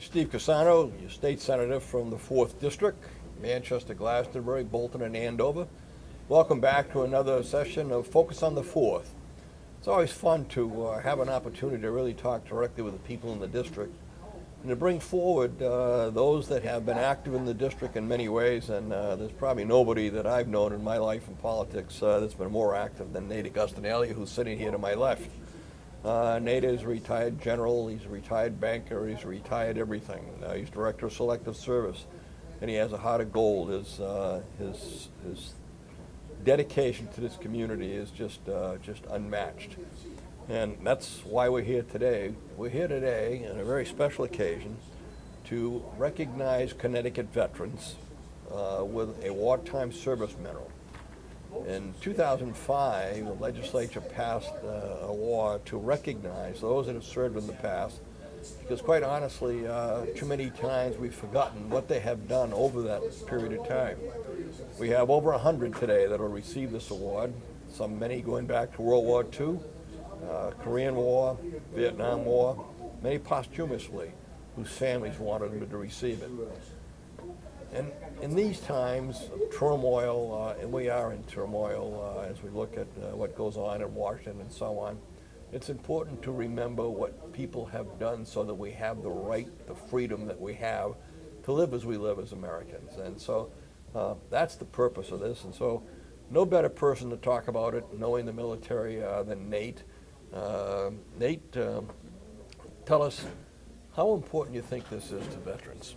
Steve Cassano, your state senator from the 4th District, Manchester, Glastonbury, Bolton, and Andover. Welcome back to another session of Focus on the 4th. It's always fun to have an opportunity to really talk directly with the people in the district and to bring forward those that have been active in the district in many ways, and there's probably nobody that I've known in my life in politics that's been more active than Nate Augustinelli, who's sitting here to my left. Nate is a retired general, he's a retired banker, he's retired everything. He's director of selective service, and he has a heart of gold. His dedication to this community is just unmatched. And that's why we're here today. We're here today on a very special occasion to recognize Connecticut veterans with a wartime service medal. In 2005, the legislature passed a law to recognize those that have served in the past, because quite honestly, too many times we've forgotten what they have done over that period of time. We have over 100 today that will receive this award, many going back to World War II, Korean War, Vietnam War, many posthumously, whose families wanted them to receive it. And in these times of turmoil, and we are in turmoil as we look at what goes on in Washington and so on, it's important to remember what people have done so that we have the right, the freedom that we have to live as we live as Americans. And so that's the purpose of this. And so no better person to talk about it, knowing the military, than Nate. Nate, tell us how important you think this is to veterans.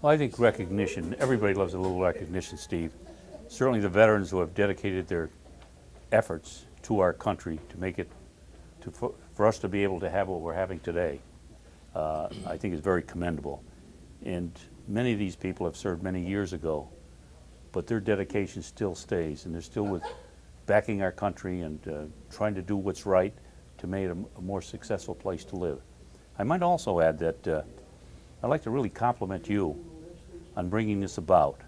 Well, I think recognition, everybody loves a little recognition, Steve. Certainly the veterans who have dedicated their efforts to our country to make it, for us to be able to have what we're having today, I think is very commendable. And many of these people have served many years ago, but their dedication still stays, and they're still with backing our country and trying to do what's right to make it a more successful place to live. I might also add that I'd like to really compliment you on bringing this about.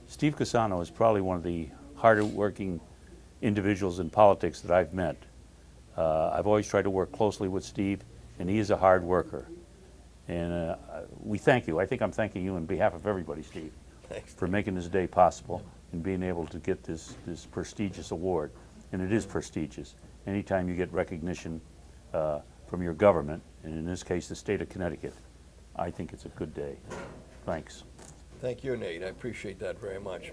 Steve Cassano is probably one of the harder working individuals in politics that I've met. I've always tried to work closely with Steve, and he is a hard worker. And we thank you. I think I'm thanking you on behalf of everybody, Steve, Thanks, for making this day possible and being able to get this prestigious award. And it is prestigious. Anytime you get recognition from your government, and in this case the state of Connecticut, I think it's a good day. Thanks. Thank you, Nate. I appreciate that very much.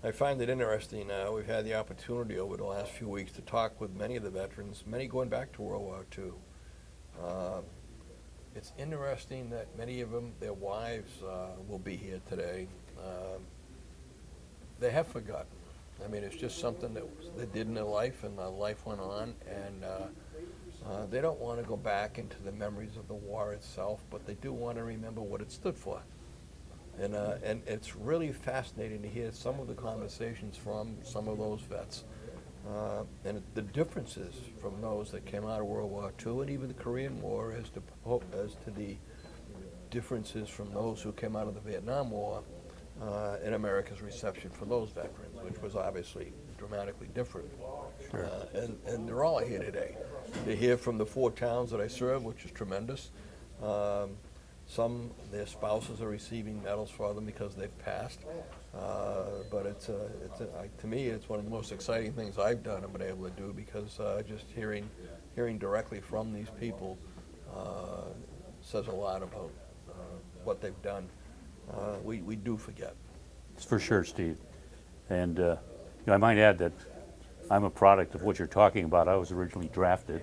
I find it interesting. We've had the opportunity over the last few weeks to talk with many of the veterans, many going back to World War II. It's interesting that many of them, their wives will be here today. They have forgotten. I mean, it's just something that they did in their life, and life went on, and they don't want to go back into the memories of the war itself, but they do want to remember what it stood for. And it's really fascinating to hear some of the conversations from some of those vets. And the differences from those that came out of World War II and even the Korean War as to the differences from those who came out of the Vietnam War in America's reception for those veterans, which was obviously dramatically different. Sure. And they're all here today. They're here from the 4 towns that I serve, which is tremendous. Some, their spouses are receiving medals for them because they've passed. But to me, it's one of the most exciting things I've done and been able to do, because just hearing directly from these people says a lot about what they've done. We do forget. It's for sure, Steve. And I might add that I'm a product of what you're talking about. I was originally drafted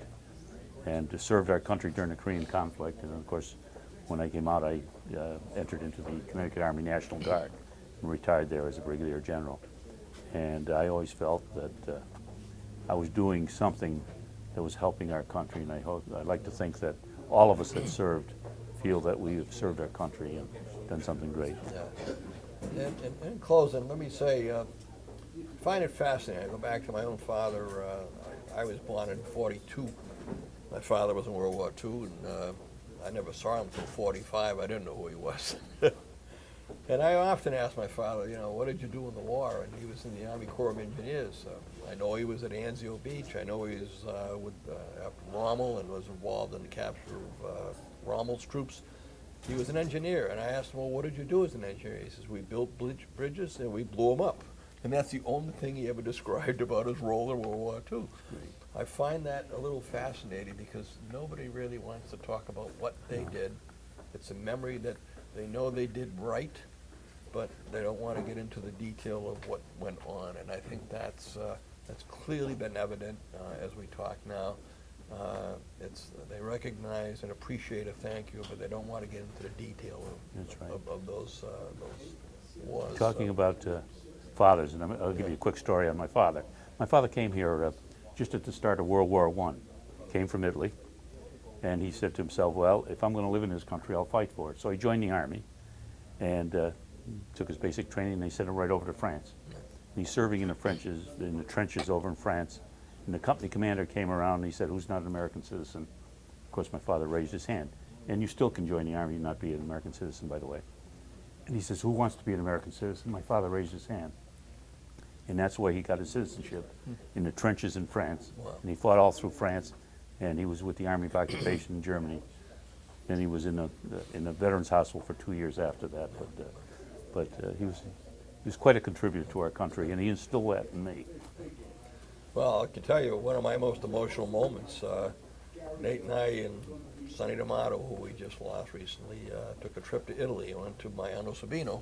and served our country during the Korean conflict, and of course, when I came out, I entered into the Connecticut Army National Guard and retired there as a brigadier general. And I always felt that I was doing something that was helping our country, and I'd like to think that all of us that served feel that we have served our country and done something great. Yeah. And in closing, let me say, I find it fascinating. I go back to my own father. I was born in 42. My father was in World War II, and I never saw him until 45. I didn't know who he was. And I often ask my father, what did you do in the war? And he was in the Army Corps of Engineers. I know he was at Anzio Beach. I know he was with after Rommel and was involved in the capture of Rommel's troops. He was an engineer, and I asked him, well, what did you do as an engineer? He says, we built bridges and we blew them up. And that's the only thing he ever described about his role in World War II. I find that a little fascinating because nobody really wants to talk about what they did. It's a memory that they know they did right, but they don't want to get into the detail of what went on. And I think that's clearly been evident as we talk now. They recognize and appreciate a thank you, but they don't want to get into the detail of those wars. Talking about fathers, and I'll give you a quick story on my father. My father came here just at the start of World War I, came from Italy, and he said to himself, well, if I'm going to live in this country, I'll fight for it. So he joined the Army and took his basic training, and they sent him right over to France. And he's serving in the trenches over in France, and the company commander came around and he said, who's not an American citizen? Of course, my father raised his hand. And you still can join the Army and not be an American citizen, by the way. And he says, who wants to be an American citizen? My father raised his hand. And that's why he got his citizenship, in the trenches in France. Wow. And he fought all through France, and he was with the Army of Occupation in Germany. Then he was in a veterans hospital for 2 years after that. But he was quite a contributor to our country, and he instilled that in me. Well, I can tell you, one of my most emotional moments, Nate and I and Sonny D'Amato, who we just lost recently, took a trip to Italy, went to Maiano Sabino,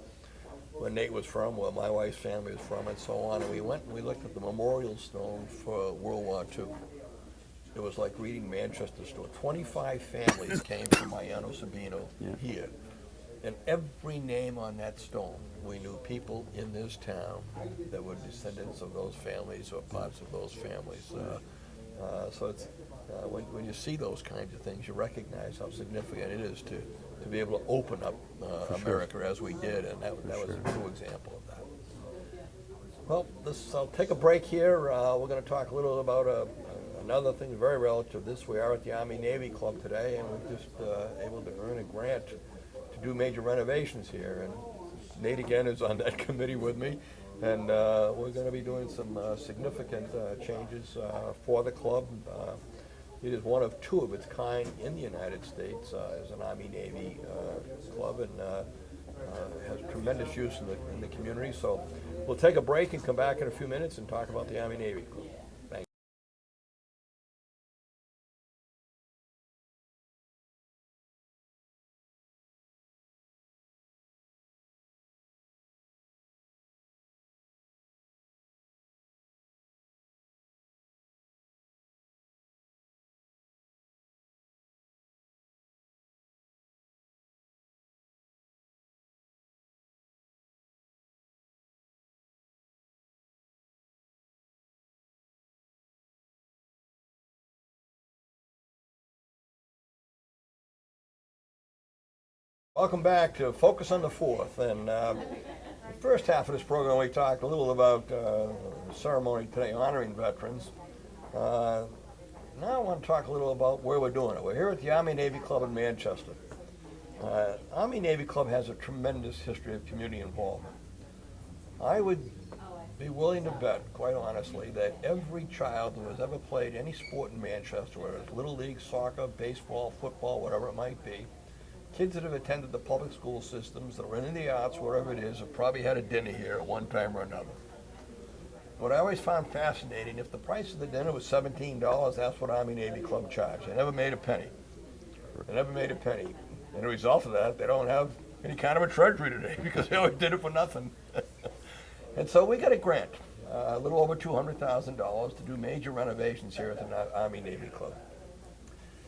where Nate was from, where my wife's family was from, and so on. And we went and we looked at the memorial stone for World War II. It was like reading Manchester Store. 25 families came from Maiano Sabino here. And every name on that stone, we knew people in this town that were descendants of those families or parts of those families. So it's when you see those kinds of things, you recognize how significant it is to be able to open up America as we did, and that was a true example of that. Well, I'll take a break here. We're going to talk a little about another thing very relative to this. We are at the Army-Navy Club today, and we're just able to earn a grant to do major renovations here. And Nate, again, is on that committee with me. And we're going to be doing some significant changes for the club. It is one of two of its kind in the United States as an Army-Navy club, and has tremendous use in the community. So we'll take a break and come back in a few minutes and talk about the Army-Navy Club. Thanks. Welcome back to Focus on the Fourth. And the first half of this program, we talked a little about the ceremony today honoring veterans. Now I want to talk a little about where we're doing it. We're here at the Army-Navy Club in Manchester. Army-Navy Club has a tremendous history of community involvement. I would be willing to bet, quite honestly, that every child who has ever played any sport in Manchester, whether it's Little League, soccer, baseball, football, whatever it might be, kids that have attended the public school systems, that are into the arts, wherever it is, have probably had a dinner here at one time or another. What I always found fascinating, if the price of the dinner was $17, that's what Army-Navy Club charged. They never made a penny. They never made a penny. And a result of that, they don't have any kind of a treasury today because they always did it for nothing. And so we got a grant, a little over $200,000 to do major renovations here at the Army-Navy Club.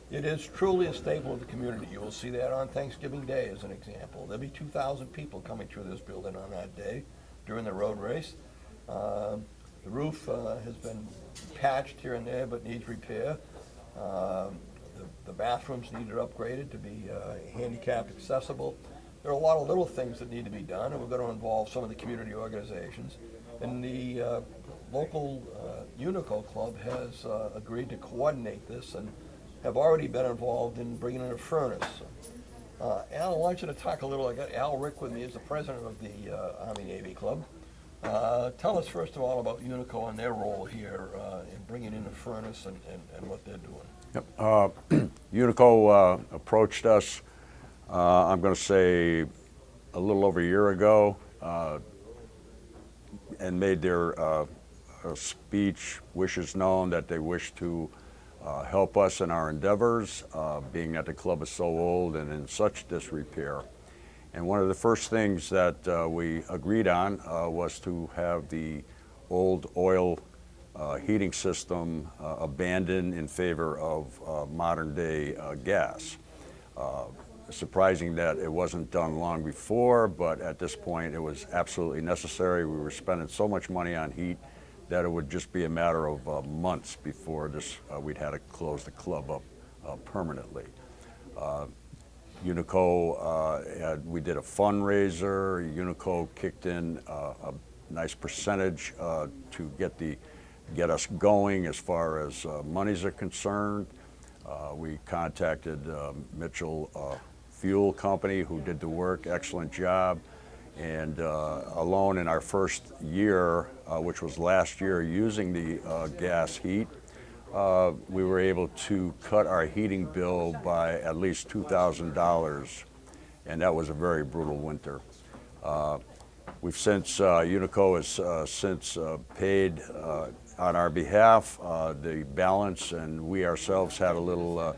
It is truly a staple of the community. You will see that on Thanksgiving Day as an example. There'll be 2,000 people coming through this building on that day during the road race. The roof has been patched here and there but needs repair. The bathrooms needed upgraded to be handicap accessible. There are a lot of little things that need to be done, and we're going to involve some of the community organizations. And the local Unico Club has agreed to coordinate this and have already been involved in bringing in a furnace. Al, I want you to talk a little. I got Al Rick with me as the president of the Army-Navy Club. Tell us first of all about Unico and their role here in bringing in a furnace and what they're doing. Yep. Unico approached us I'm going to say a little over a year ago, and made their speech, wishes known that they wish to help us in our endeavors, being that the club is so old and in such disrepair. And one of the first things that we agreed on was to have the old oil heating system abandoned in favor of modern day gas. Surprising that it wasn't done long before, but at this point it was absolutely necessary. We were spending so much money on heat that it would just be a matter of months before we'd had to close the club up permanently. Unico, we did a fundraiser. Unico kicked in a nice percentage to get us going as far as monies are concerned. We contacted Mitchell Fuel Company, who did the work, excellent job. And alone in our first year, which was last year, using the gas heat, we were able to cut our heating bill by at least $2,000, and that was a very brutal winter. We've since, Unico has since paid on our behalf the balance, and we ourselves had a little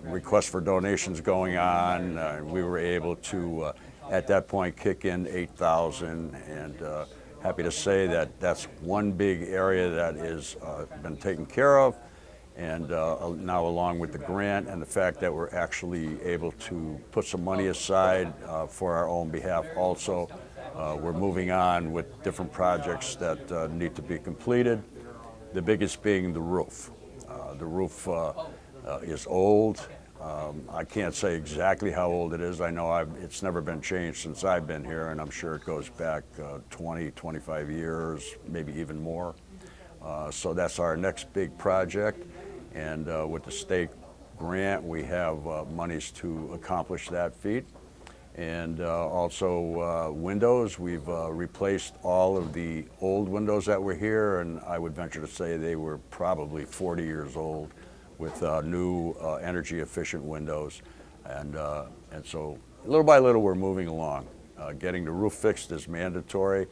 request for donations going on. We were able to, at that point, kick in $8,000, and happy to say that that's one big area that has been taken care of. And now, along with the grant and the fact that we're actually able to put some money aside for our own behalf also, we're moving on with different projects that need to be completed, the biggest being the roof. The roof is old. I can't say exactly how old it is. I know it's never been changed since I've been here, and I'm sure it goes back 20, 25 years, maybe even more. So that's our next big project. And with the state grant, we have monies to accomplish that feat. And also windows. We've replaced all of the old windows that were here, and I would venture to say they were probably 40 years old, with new energy efficient windows. And so little by little we're moving along. Getting the roof fixed is mandatory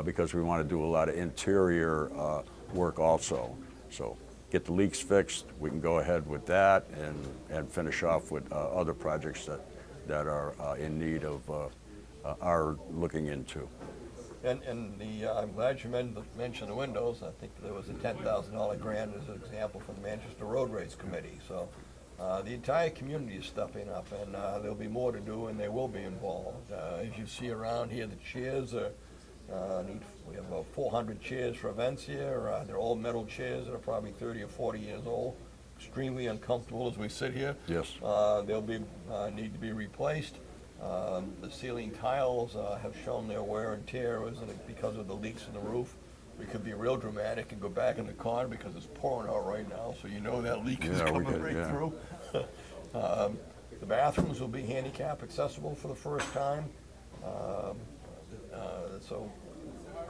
because we want to do a lot of interior work also. So get the leaks fixed, we can go ahead with that and finish off with other projects that are in need of our looking into. And I'm glad you mentioned the windows. I think there was a $10,000 grant as an example from the Manchester Roadways Committee. So the entire community is stepping up, and there'll be more to do, and they will be involved. As you see around here, the chairs are, we have about 400 chairs for events here. They're all metal chairs that are probably 30 or 40 years old. Extremely uncomfortable as we sit here. Yes. They'll be need to be replaced. The ceiling tiles have shown their wear and tear because of the leaks in the roof. We could be real dramatic and go back in the corner because it's pouring out right now, so you know that leak is coming right through. The bathrooms will be handicap accessible for the first time. So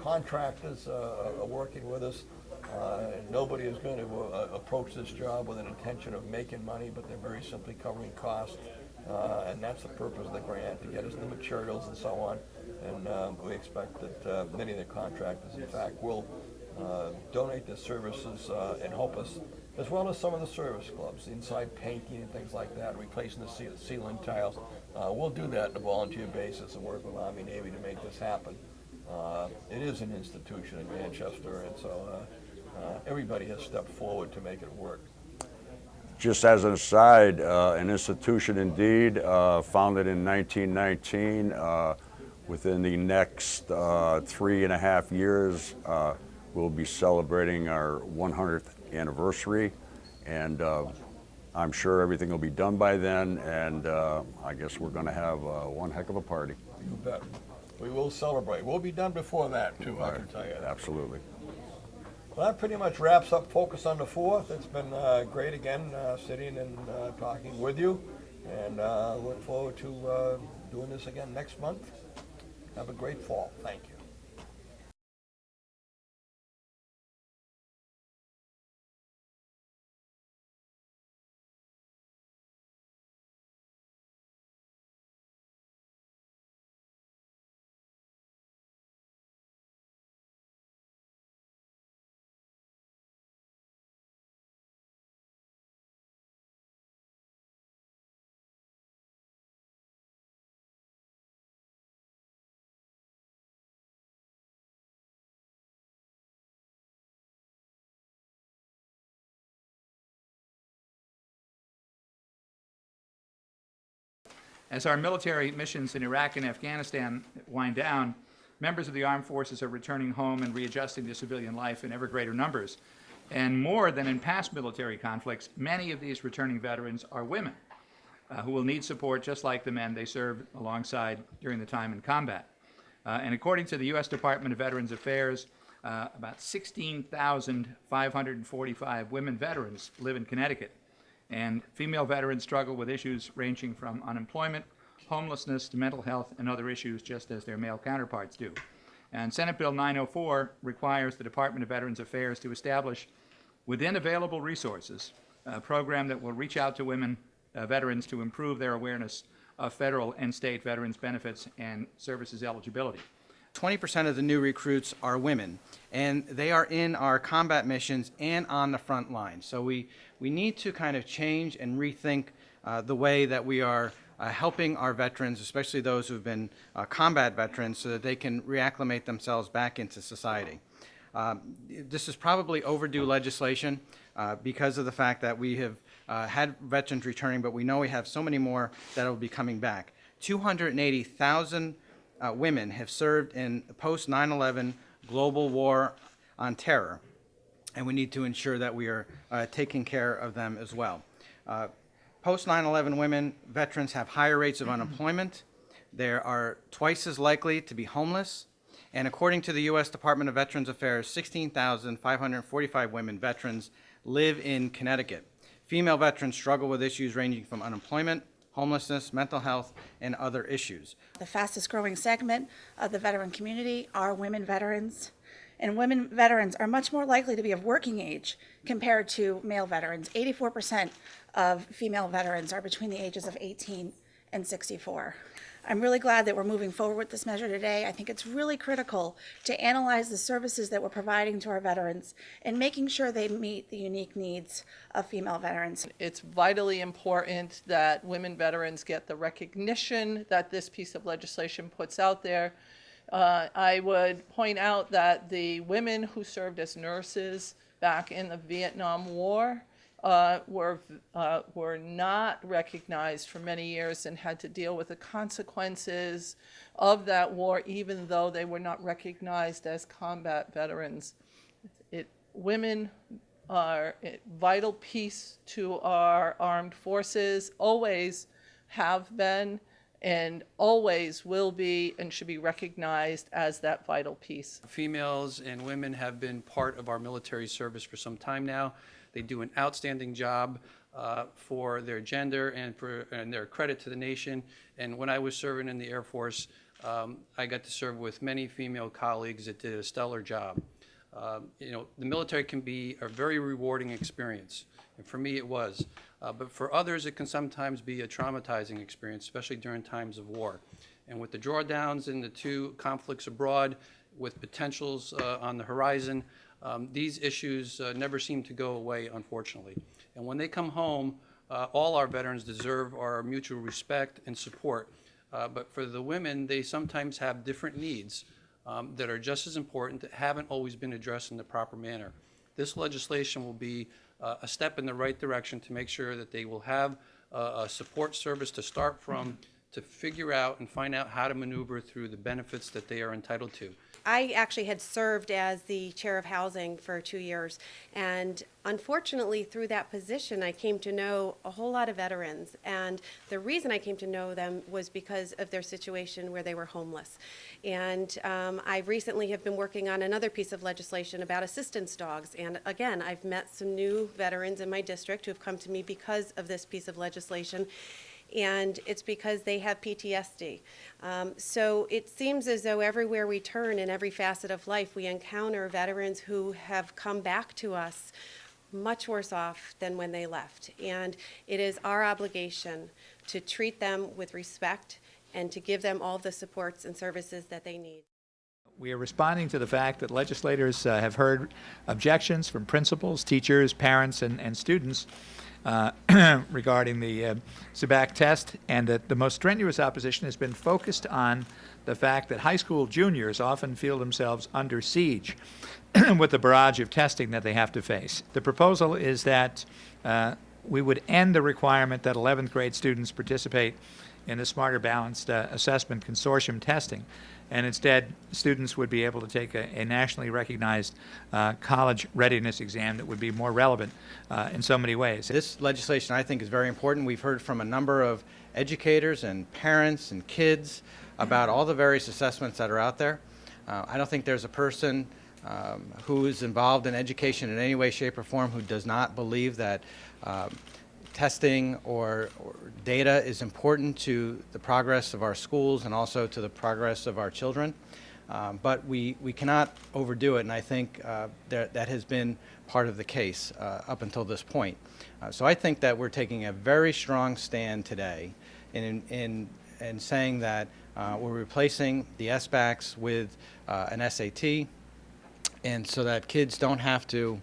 contractors are working with us. Nobody is going to approach this job with an intention of making money, but they're very simply covering costs. And that's the purpose of the grant, to get us the materials and so on. And we expect that many of the contractors, in fact, will donate their services and help us, as well as some of the service clubs, inside painting and things like that, replacing the ceiling tiles. We'll do that on a volunteer basis and work with Army Navy to make this happen. It is an institution in Manchester, and so everybody has stepped forward to make it work. Just as an aside, an institution indeed, founded in 1919. Within the next 3.5 years, we'll be celebrating our 100th anniversary, and I'm sure everything will be done by then, and I guess we're going to have one heck of a party. You bet. We will celebrate. We'll be done before that, too, I can tell you that. Absolutely. Well, that pretty much wraps up Focus on the 4th. It's been great again sitting and talking with you, and look forward to doing this again next month. Have a great fall. Thank you. As our military missions in Iraq and Afghanistan wind down, members of the armed forces are returning home and readjusting to civilian life in ever greater numbers. And more than in past military conflicts, many of these returning veterans are women who will need support just like the men they served alongside during the time in combat. And according to the U.S. Department of Veterans Affairs, about 16,545 women veterans live in Connecticut. And female veterans struggle with issues ranging from unemployment, homelessness, to mental health and other issues, just as their male counterparts do. And Senate Bill 904 requires the Department of Veterans Affairs to establish, within available resources, a program that will reach out to women veterans to improve their awareness of federal and state veterans benefits and services eligibility. 20% of the new recruits are women, and they are in our combat missions and on the front line. So we need to kind of change and rethink the way that we are helping our veterans, especially those who have been combat veterans, so that they can reacclimate themselves back into society. This is probably overdue legislation because of the fact that we have had veterans returning, but we know we have so many more that will be coming back. 280,000 women have served in post 9/11 global war on terror, and we need to ensure that we are taking care of them as well. Post 9/11 women veterans have higher rates of unemployment. They are twice as likely to be homeless. And according to the U.S. Department of Veterans Affairs, 16,545 women veterans live in Connecticut. Female veterans struggle with issues ranging from unemployment, homelessness, mental health, and other issues. The fastest growing segment of the veteran community are women veterans. And women veterans are much more likely to be of working age compared to male veterans. 84% of female veterans are between the ages of 18 and 64. I'm really glad that we're moving forward with this measure today. I think it's really critical to analyze the services that we're providing to our veterans and making sure they meet the unique needs of female veterans. It's vitally important that women veterans get the recognition that this piece of legislation puts out there. I would point out that the women who served as nurses back in the Vietnam War were not recognized for many years and had to deal with the consequences of that war, even though they were not recognized as combat veterans. Women are a vital piece to our armed forces, always have been, and always will be, and should be recognized as that vital piece. Females and women have been part of our military service for some time now. They do an outstanding job for their gender and their credit to the nation. And when I was serving in the Air Force, I got to serve with many female colleagues that did a stellar job. The military can be a very rewarding experience, and for me it was. But for others, it can sometimes be a traumatizing experience, especially during times of war. And with the drawdowns in the two conflicts abroad, with potentials on the horizon, these issues never seem to go away, unfortunately. And when they come home, all our veterans deserve our mutual respect and support. But for the women, they sometimes have different needs that are just as important, that haven't always been addressed in the proper manner. This legislation will be a step in the right direction to make sure that they will have a support service to start from, to figure out and find out how to maneuver through the benefits that they are entitled to. I actually had served as the chair of housing for 2 years, and unfortunately through that position I came to know a whole lot of veterans, and the reason I came to know them was because of their situation where they were homeless. And I recently have been working on another piece of legislation about assistance dogs, and again I've met some new veterans in my district who have come to me because of this piece of legislation. And it's because they have PTSD. So it seems as though everywhere we turn in every facet of life, we encounter veterans who have come back to us much worse off than when they left. And it is our obligation to treat them with respect and to give them all the supports and services that they need. We are responding to the fact that legislators have heard objections from principals, teachers, parents, and students regarding the SBAC test, and that the most strenuous opposition has been focused on the fact that high school juniors often feel themselves under siege with the barrage of testing that they have to face. The proposal is that we would end the requirement that 11th grade students participate in the Smarter Balanced Assessment Consortium testing. And instead, students would be able to take a nationally recognized college readiness exam that would be more relevant in so many ways. This legislation, I think, is very important. We've heard from a number of educators and parents and kids about all the various assessments that are out there. I don't think there's a person who is involved in education in any way, shape, or form who does not believe that testing or data is important to the progress of our schools and also to the progress of our children. But we cannot overdo it, and I think that has been part of the case up until this point. So I think that we're taking a very strong stand today in saying that we're replacing the SBACs with an SAT, and so that kids don't have to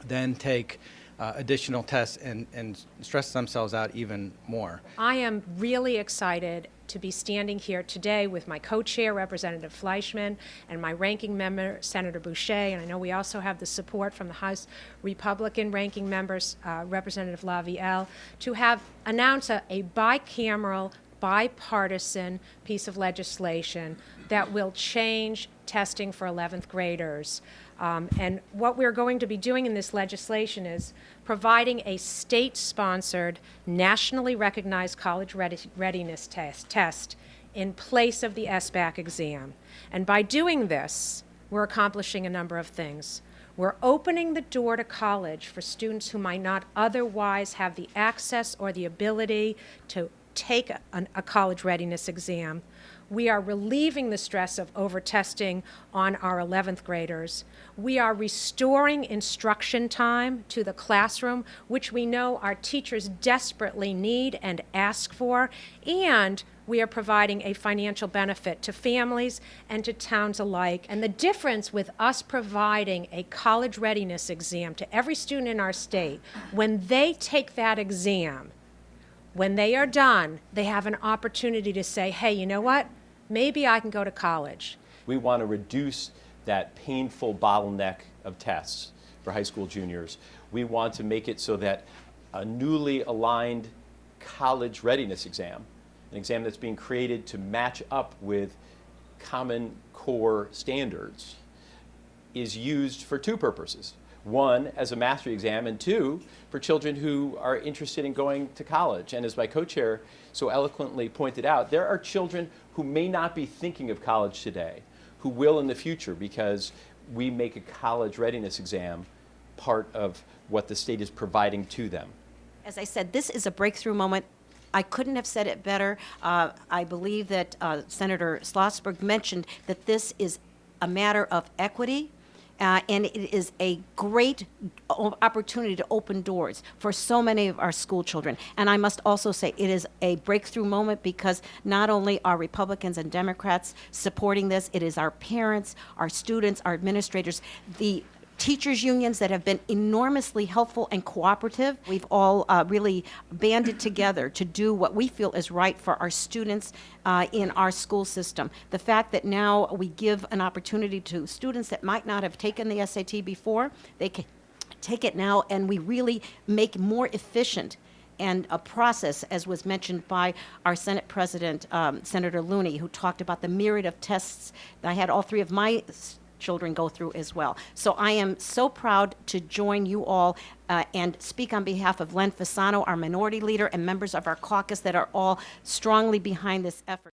then take additional tests and stress themselves out even more. I am really excited to be standing here today with my co-chair, Representative Fleischman, and my ranking member, Senator Boucher, and I know we also have the support from the House Republican ranking members, Representative LaVielle, to announce a bicameral, bipartisan piece of legislation that will change testing for 11th graders. And what we're going to be doing in this legislation is providing a state-sponsored, nationally recognized college readiness test in place of the SBAC exam. And by doing this, we're accomplishing a number of things. We're opening the door to college for students who might not otherwise have the access or the ability to take a college readiness exam. We are relieving the stress of over-testing on our 11th graders. We are restoring instruction time to the classroom, which we know our teachers desperately need and ask for, and we are providing a financial benefit to families and to towns alike. And the difference with us providing a college readiness exam to every student in our state, when they take that exam, when they are done, they have an opportunity to say, hey, you know what? Maybe I can go to college. We want to reduce that painful bottleneck of tests for high school juniors. We want to make it so that a newly aligned college readiness exam, an exam that's being created to match up with Common Core standards, is used for two purposes. One, as a mastery exam, and two, for children who are interested in going to college. And as my co-chair so eloquently pointed out, there are children who may not be thinking of college today, who will in the future, because we make a college readiness exam part of what the state is providing to them. As I said, this is a breakthrough moment. I couldn't have said it better. I believe that Senator Schlossberg mentioned that this is a matter of equity, and it is a great opportunity to open doors for so many of our school children. And I must also say it is a breakthrough moment because not only are Republicans and Democrats supporting this, it is our parents, our students, our administrators, the teachers' unions that have been enormously helpful and cooperative. We've all really banded together to do what we feel is right for our students in our school system. The fact that now we give an opportunity to students that might not have taken the SAT before, they can take it now, and we really make more efficient and a process, as was mentioned by our Senate President, Senator Looney, who talked about the myriad of tests that I had all three of my children go through as well. So I am so proud to join you all and speak on behalf of Len Fasano, our minority leader, and members of our caucus that are all strongly behind this effort.